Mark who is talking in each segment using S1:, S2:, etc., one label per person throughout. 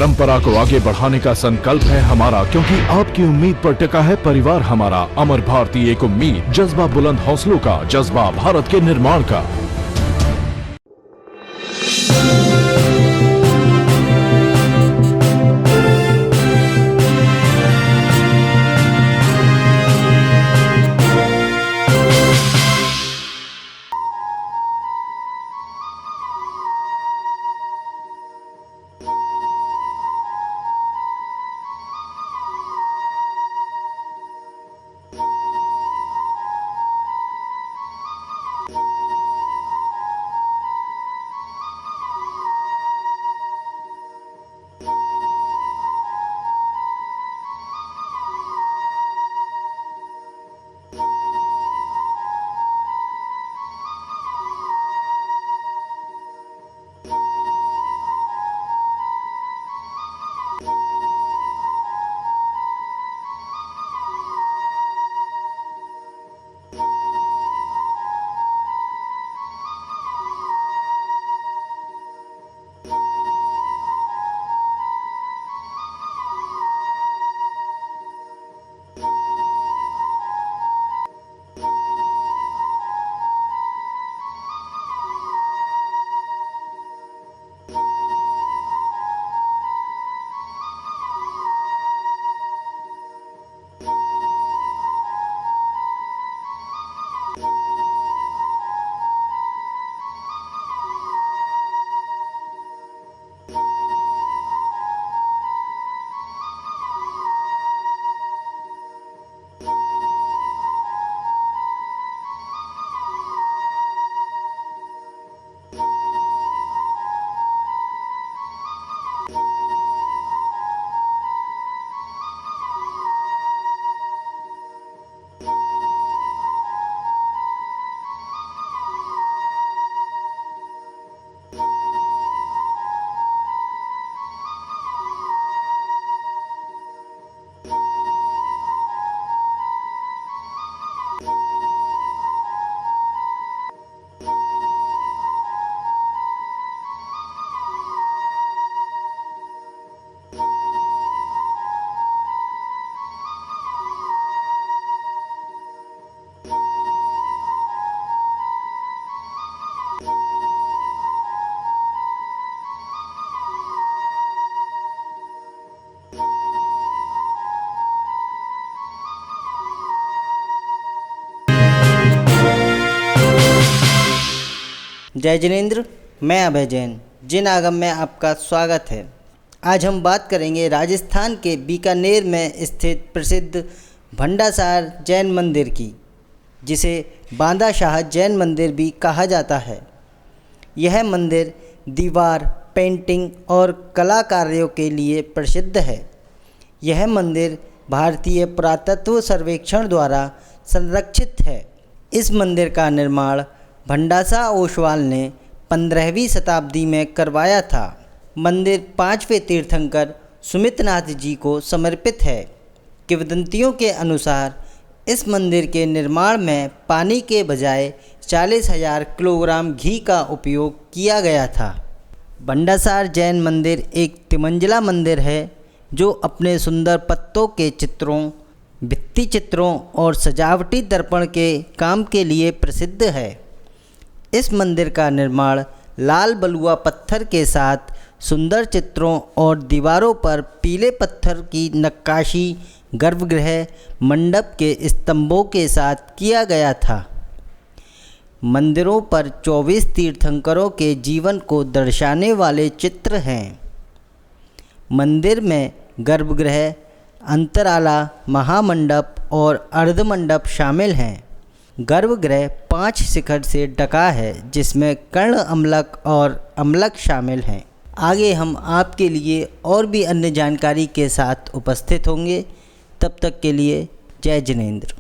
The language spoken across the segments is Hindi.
S1: परंपरा को आगे बढ़ाने का संकल्प है हमारा, क्योंकि आपकी उम्मीद पर टिका है परिवार हमारा। अमर भारती एक उम्मीद, जज्बा बुलंद हौसलों का, जज्बा भारत के निर्माण का।
S2: जय जिनेंद्र, मैं अभय जैन। जिन आगम में आपका स्वागत है। आज हम बात करेंगे राजस्थान के बीकानेर में स्थित प्रसिद्ध भंडासार जैन मंदिर की, जिसे बांदा शाह जैन मंदिर भी कहा जाता है। यह मंदिर दीवार पेंटिंग और कला कार्यों के लिए प्रसिद्ध है। यह मंदिर भारतीय पुरातत्व सर्वेक्षण द्वारा संरक्षित है। इस मंदिर का निर्माण भंडासा ओसवाल ने 15वीं शताब्दी में करवाया था। मंदिर 5वें तीर्थंकर सुमितनाथ जी को समर्पित है। किंवदंतियों के अनुसार इस मंदिर के निर्माण में पानी के बजाय 40,000 किलोग्राम घी का उपयोग किया गया था। भंडासार जैन मंदिर एक तिमंजिला मंदिर है, जो अपने सुंदर पत्तों के चित्रों, भित्ति चित्रों और सजावटी दर्पण के काम के लिए प्रसिद्ध है। इस मंदिर का निर्माण लाल बलुआ पत्थर के साथ सुंदर चित्रों और दीवारों पर पीले पत्थर की नक्काशी गर्भगृह मंडप के स्तंभों के साथ किया गया था। मंदिरों पर 24 तीर्थंकरों के जीवन को दर्शाने वाले चित्र हैं। मंदिर में गर्भगृह, अंतराला, महामंडप और अर्धमंडप शामिल हैं। गर्भगृह 5 शिखर से ढका है, जिसमें कर्ण अम्लक और अम्लक शामिल हैं। आगे हम आपके लिए और भी अन्य जानकारी के साथ उपस्थित होंगे। तब तक के लिए जय जिनेंद्र।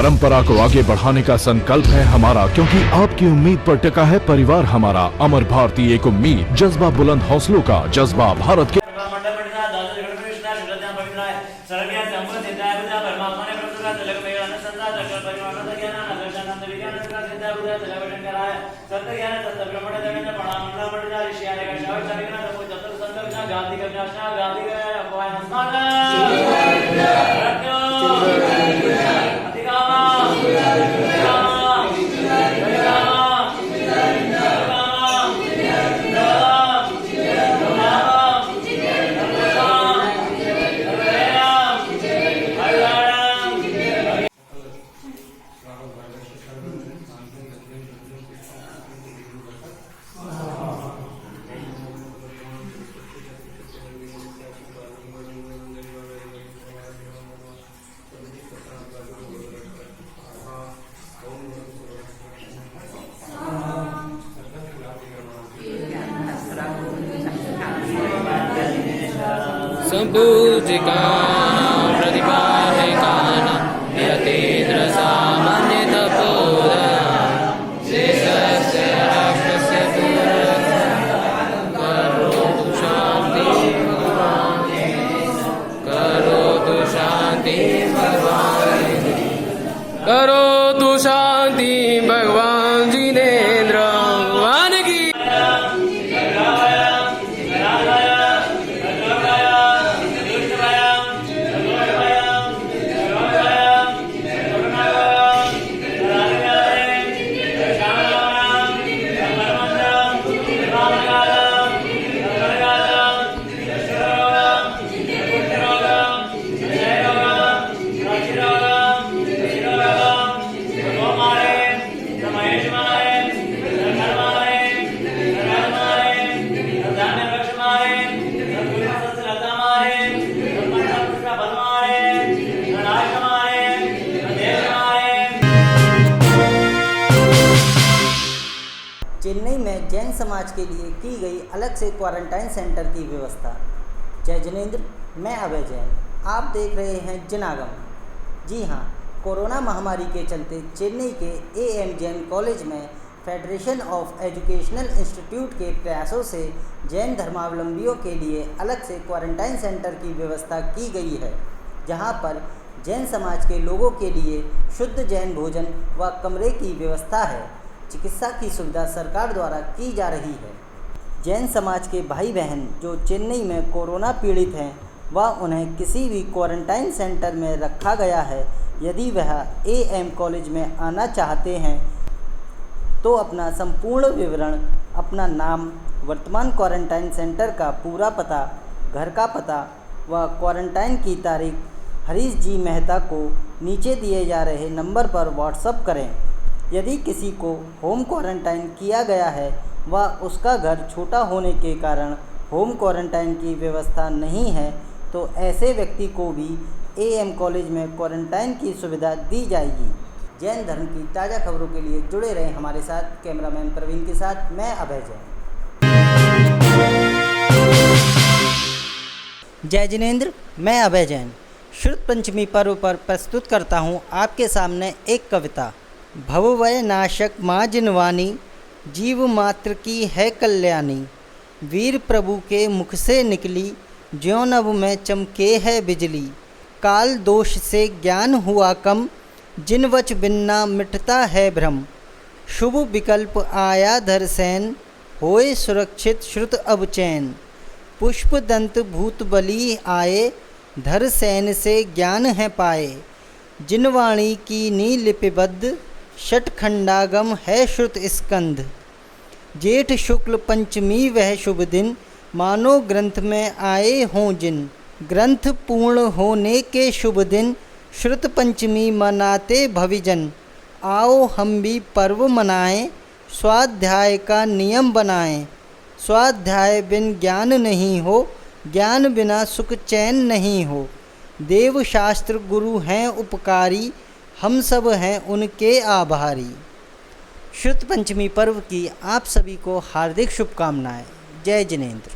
S1: परंपरा को आगे बढ़ाने का संकल्प है हमारा, क्योंकि आपकी उम्मीद पर टिका है परिवार हमारा। अमर भारतीय एक उम्मीद, जज्बा बुलंद हौसलों का, जज्बा भारत के
S3: सम्पूजिका प्रतिपादिकाना यतीन्द्र सामान्य तपोदा शेषस्य राष्ट्रस्य करोतु शान्ति करोतु शान्ति भगवान जिनेन्द्र भगवान की।
S2: चेन्नई में जैन समाज के लिए की गई अलग से क्वारंटाइन सेंटर की व्यवस्था। जय जिनेंद्र, मैं अभय जैन। आप देख रहे हैं जनागम। जी हाँ, कोरोना महामारी के चलते चेन्नई के AM जैन कॉलेज में फेडरेशन ऑफ एजुकेशनल इंस्टीट्यूट के प्रयासों से जैन धर्मावलंबियों के लिए अलग से क्वारंटाइन सेंटर की व्यवस्था की गई है, जहां पर जैन समाज के लोगों के लिए शुद्ध जैन भोजन व कमरे की व्यवस्था है। चिकित्सा की सुविधा सरकार द्वारा की जा रही है। जैन समाज के भाई बहन जो चेन्नई में कोरोना पीड़ित हैं व उन्हें किसी भी क्वारंटाइन सेंटर में रखा गया है, यदि वह AM कॉलेज में आना चाहते हैं तो अपना संपूर्ण विवरण, अपना नाम, वर्तमान क्वारंटाइन सेंटर का पूरा पता, घर का पता व क्वारंटाइन की तारीख हरीश जी मेहता को नीचे दिए जा रहे नंबर पर व्हाट्सएप करें। यदि किसी को होम क्वारंटाइन किया गया है व उसका घर छोटा होने के कारण होम क्वारंटाइन की व्यवस्था नहीं है, तो ऐसे व्यक्ति को भी AM कॉलेज में क्वारंटाइन की सुविधा दी जाएगी। जैन धर्म की ताज़ा खबरों के लिए जुड़े रहें हमारे साथ। कैमरामैन प्रवीण के साथ मैं अभय जैन। जय जिनेंद्र, मैं अभय जैन। श्रुत पंचमी पर्व पर प्रस्तुत करता हूँ आपके सामने एक कविता। भवभय नाशक माँ जिनवानी, जीव मात्र की है कल्याणी। वीर प्रभु के मुख से निकली, ज्यों नभ में चमके है बिजली। काल दोष से ज्ञान हुआ कम, जिन वच बिन्ना मिटता है भ्रम। शुभ विकल्प आया धर सैन, होए सुरक्षित श्रुत अब चैन। पुष्प दंत भूत बली आए, धर सैन से ज्ञान है पाए। जिनवाणी की नी लिपिबद्ध, षटखंडागम है श्रुत स्कंध। जेठ शुक्ल पंचमी वह शुभ दिन, मानो ग्रंथ में आए हों जिन। ग्रंथ पूर्ण होने के शुभ दिन, श्रुत पंचमी मनाते भविजन। आओ हम भी पर्व मनाएं, स्वाध्याय का नियम बनाएं। स्वाध्याय बिन ज्ञान नहीं हो, ज्ञान बिना सुख चैन नहीं हो। देव शास्त्र गुरु हैं उपकारी, हम सब हैं उनके आभारी। श्रुत पंचमी पर्व की आप सभी को हार्दिक शुभकामनाएं। जय जिनेंद्र।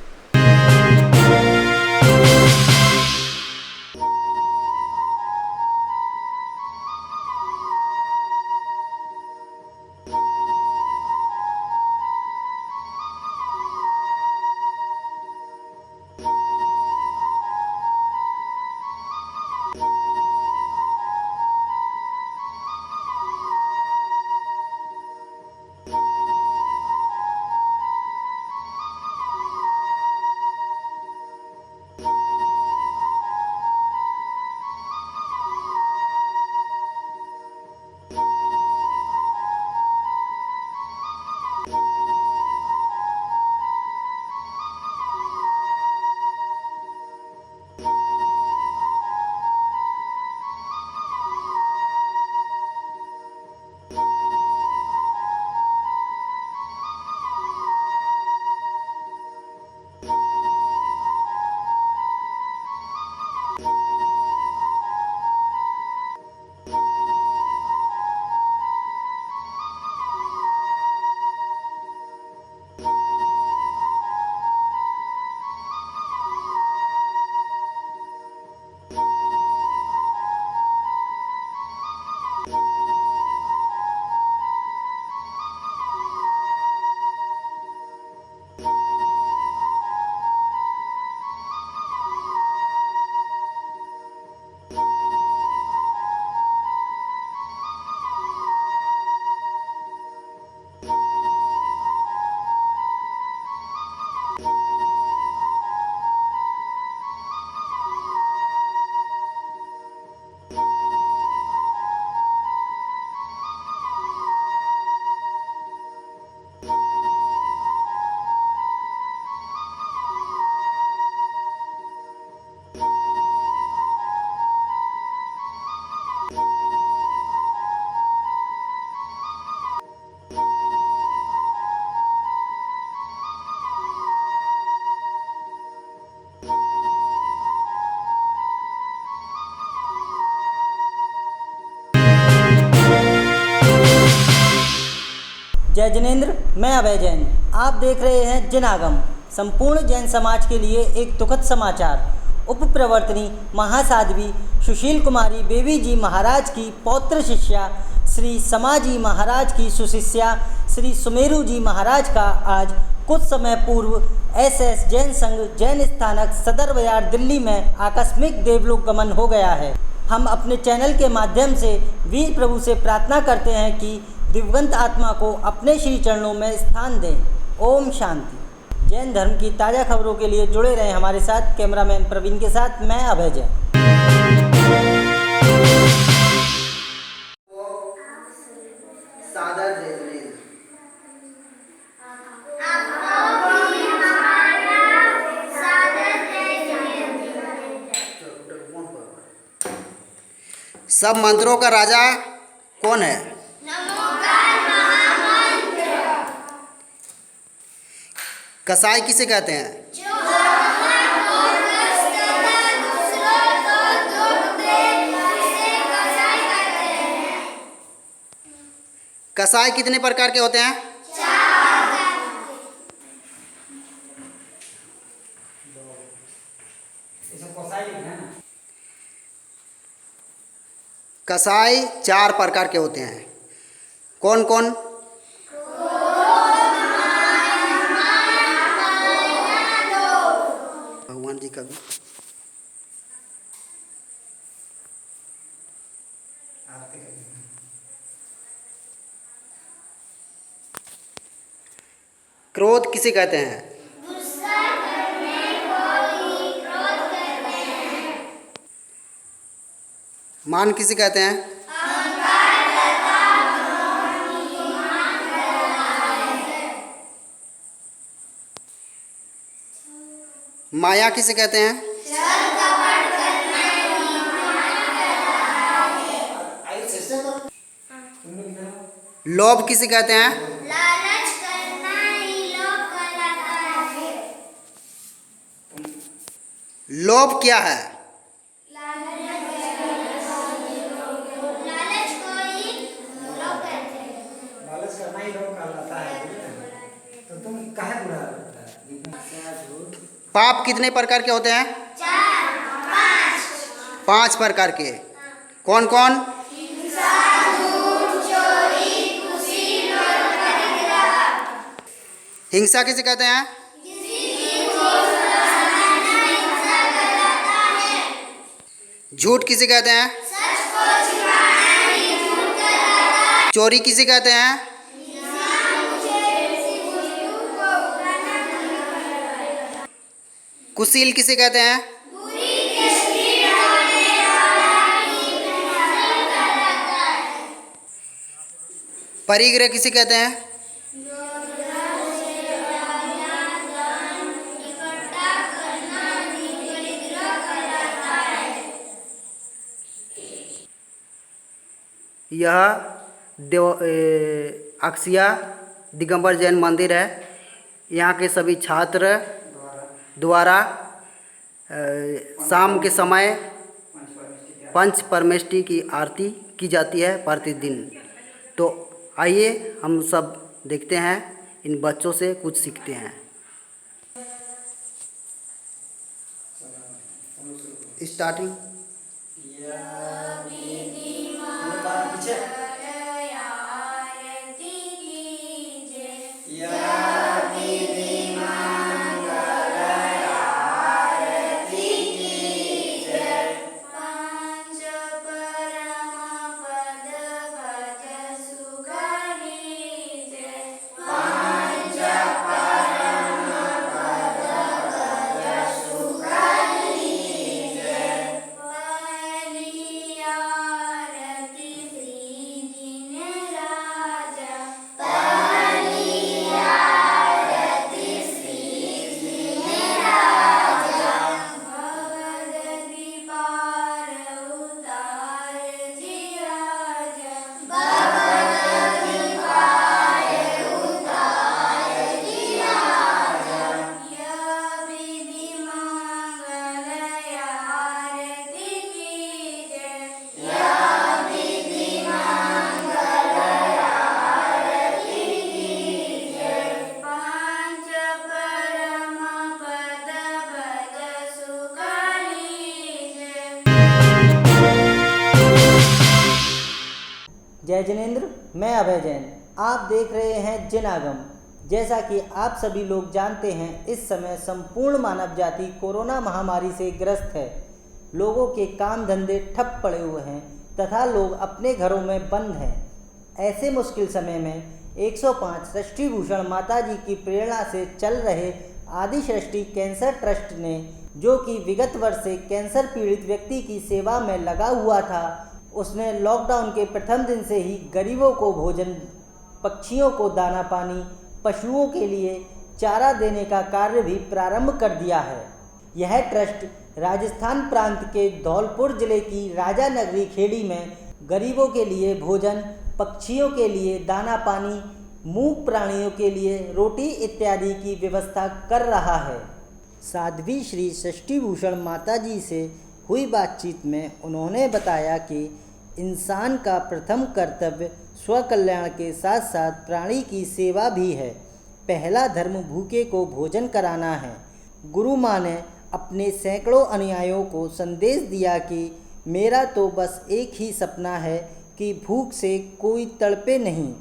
S2: जय जिनेंद्र, मैं अभय जैन। आप देख रहे हैं जिन आगम। संपूर्ण जैन समाज के लिए एक दुखद समाचार। उप प्रवर्तनी महासाध्वी सुशील कुमारी बेबी जी महाराज की पौत्र शिष्या श्री समाजी महाराज की सुशिष्या श्री सुमेरु जी महाराज का आज कुछ समय पूर्व SS जैन संघ जैन स्थानक सदर बाजार दिल्ली में आकस्मिक देवलोक गमन हो गया है। हम अपने चैनल के माध्यम से वीर प्रभु से प्रार्थना करते हैं कि दिवंगत आत्मा को अपने श्री चरणों में स्थान दें। ओम शांति। जैन धर्म की ताज़ा खबरों के लिए जुड़े रहें हमारे साथ। कैमरामैन प्रवीण के साथ मैं अभय जैन।
S4: सब मंत्रों का राजा कौन है? कसाई किसे कहते हैं? कसाई कितने प्रकार के होते हैं? कसाई 4 प्रकार के होते हैं। कौन कौन? भगवान जी का भी क्रोध किसे कहते हैं? मान किसे कहते हैं? माया किसे कहते हैं? लोभ किसे कहते हैं?
S5: लालच करना ही लोभ कहलाता है।
S4: लोभ क्या है?
S5: लालच को ही लोभ कहते हैं।
S6: लालच करना ही लोग कहलाता है। तो तुम काहे बुरा लगता है?
S4: पाप कितने प्रकार के होते हैं?
S5: 4, 5।
S4: 5 प्रकार के। कौन कौन?
S5: हिंसा, झूठ, चोरी, कुशील और परिग्रह।
S4: हिंसा किसे कहते हैं?
S5: किसी की चोट पहुंचाना हिंसा कहलाता है।
S4: झूठ किसे कहते हैं?
S5: सच को छिपाना ही झूठ कहलाता है।
S4: चोरी किसे कहते हैं? कुशील किसे कहते हैं? परिग्रह किसे कहते हैं? यह अक्सिया दिगंबर जैन मंदिर है। यहाँ के सभी छात्र द्वारा शाम के समय पंच परमेष्टि की आरती की जाती है प्रतिदिन। तो आइए हम सब देखते हैं, इन बच्चों से कुछ सीखते हैं। स्टार्टिंग
S2: जय जिनेंद्र, मैं अभय जैन। आप देख रहे हैं जिन आगम। जैसा कि आप सभी लोग जानते हैं, इस समय संपूर्ण मानव जाति कोरोना महामारी से ग्रस्त है। लोगों के काम धंधे ठप पड़े हुए हैं तथा लोग अपने घरों में बंद हैं। ऐसे मुश्किल समय में 105 सृष्टि भूषण माता जी की प्रेरणा से चल रहे आदि सृष्टि कैंसर ट्रस्ट ने, जो कि विगत वर्ष से कैंसर पीड़ित व्यक्ति की सेवा में लगा हुआ था, उसने लॉकडाउन के प्रथम दिन से ही गरीबों को भोजन, पक्षियों को दाना पानी, पशुओं के लिए चारा देने का कार्य भी प्रारंभ कर दिया है। यह ट्रस्ट राजस्थान प्रांत के धौलपुर जिले की राजा नगरी खेड़ी में गरीबों के लिए भोजन, पक्षियों के लिए दाना पानी, मूक प्राणियों के लिए रोटी इत्यादि की व्यवस्था कर रहा है। साध्वी श्री सृष्टि भूषण माता जी से हुई बातचीत में उन्होंने बताया कि इंसान का प्रथम कर्तव्य स्वकल्याण के साथ साथ प्राणी की सेवा भी है। पहला धर्म भूखे को भोजन कराना है। गुरु माँ ने अपने सैकड़ों अनुयायियों को संदेश दिया कि मेरा तो बस एक ही सपना है कि भूख से कोई तड़पे नहीं,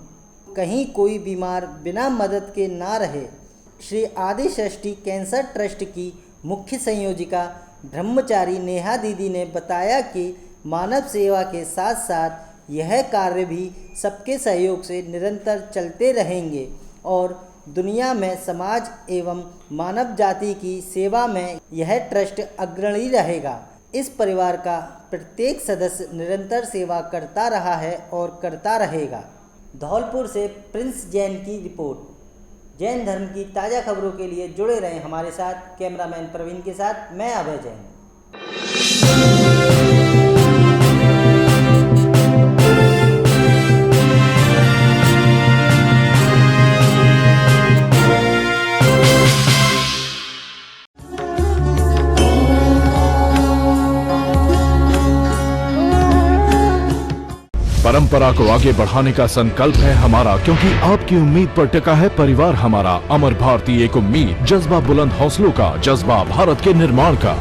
S2: कहीं कोई बीमार बिना मदद के ना रहे। श्री आदि सृष्टि कैंसर ट्रस्ट की मुख्य संयोजिका ब्रह्मचारी नेहा दीदी ने बताया कि मानव सेवा के साथ साथ यह कार्य भी सबके सहयोग से निरंतर चलते रहेंगे और दुनिया में समाज एवं मानव जाति की सेवा में यह ट्रस्ट अग्रणी रहेगा। इस परिवार का प्रत्येक सदस्य निरंतर सेवा करता रहा है और करता रहेगा। धौलपुर से प्रिंस जैन की रिपोर्ट। जैन धर्म की ताज़ा खबरों के लिए जुड़े रहें हमारे साथ। कैमरामैन प्रवीण के साथ मैं अभय जैन।
S1: परंपरा को आगे बढ़ाने का संकल्प है हमारा, क्योंकि आपकी उम्मीद पर टिका है परिवार हमारा। अमर भारतीय एक उम्मीद, जज्बा बुलंद हौसलों का, जज्बा भारत के निर्माण का।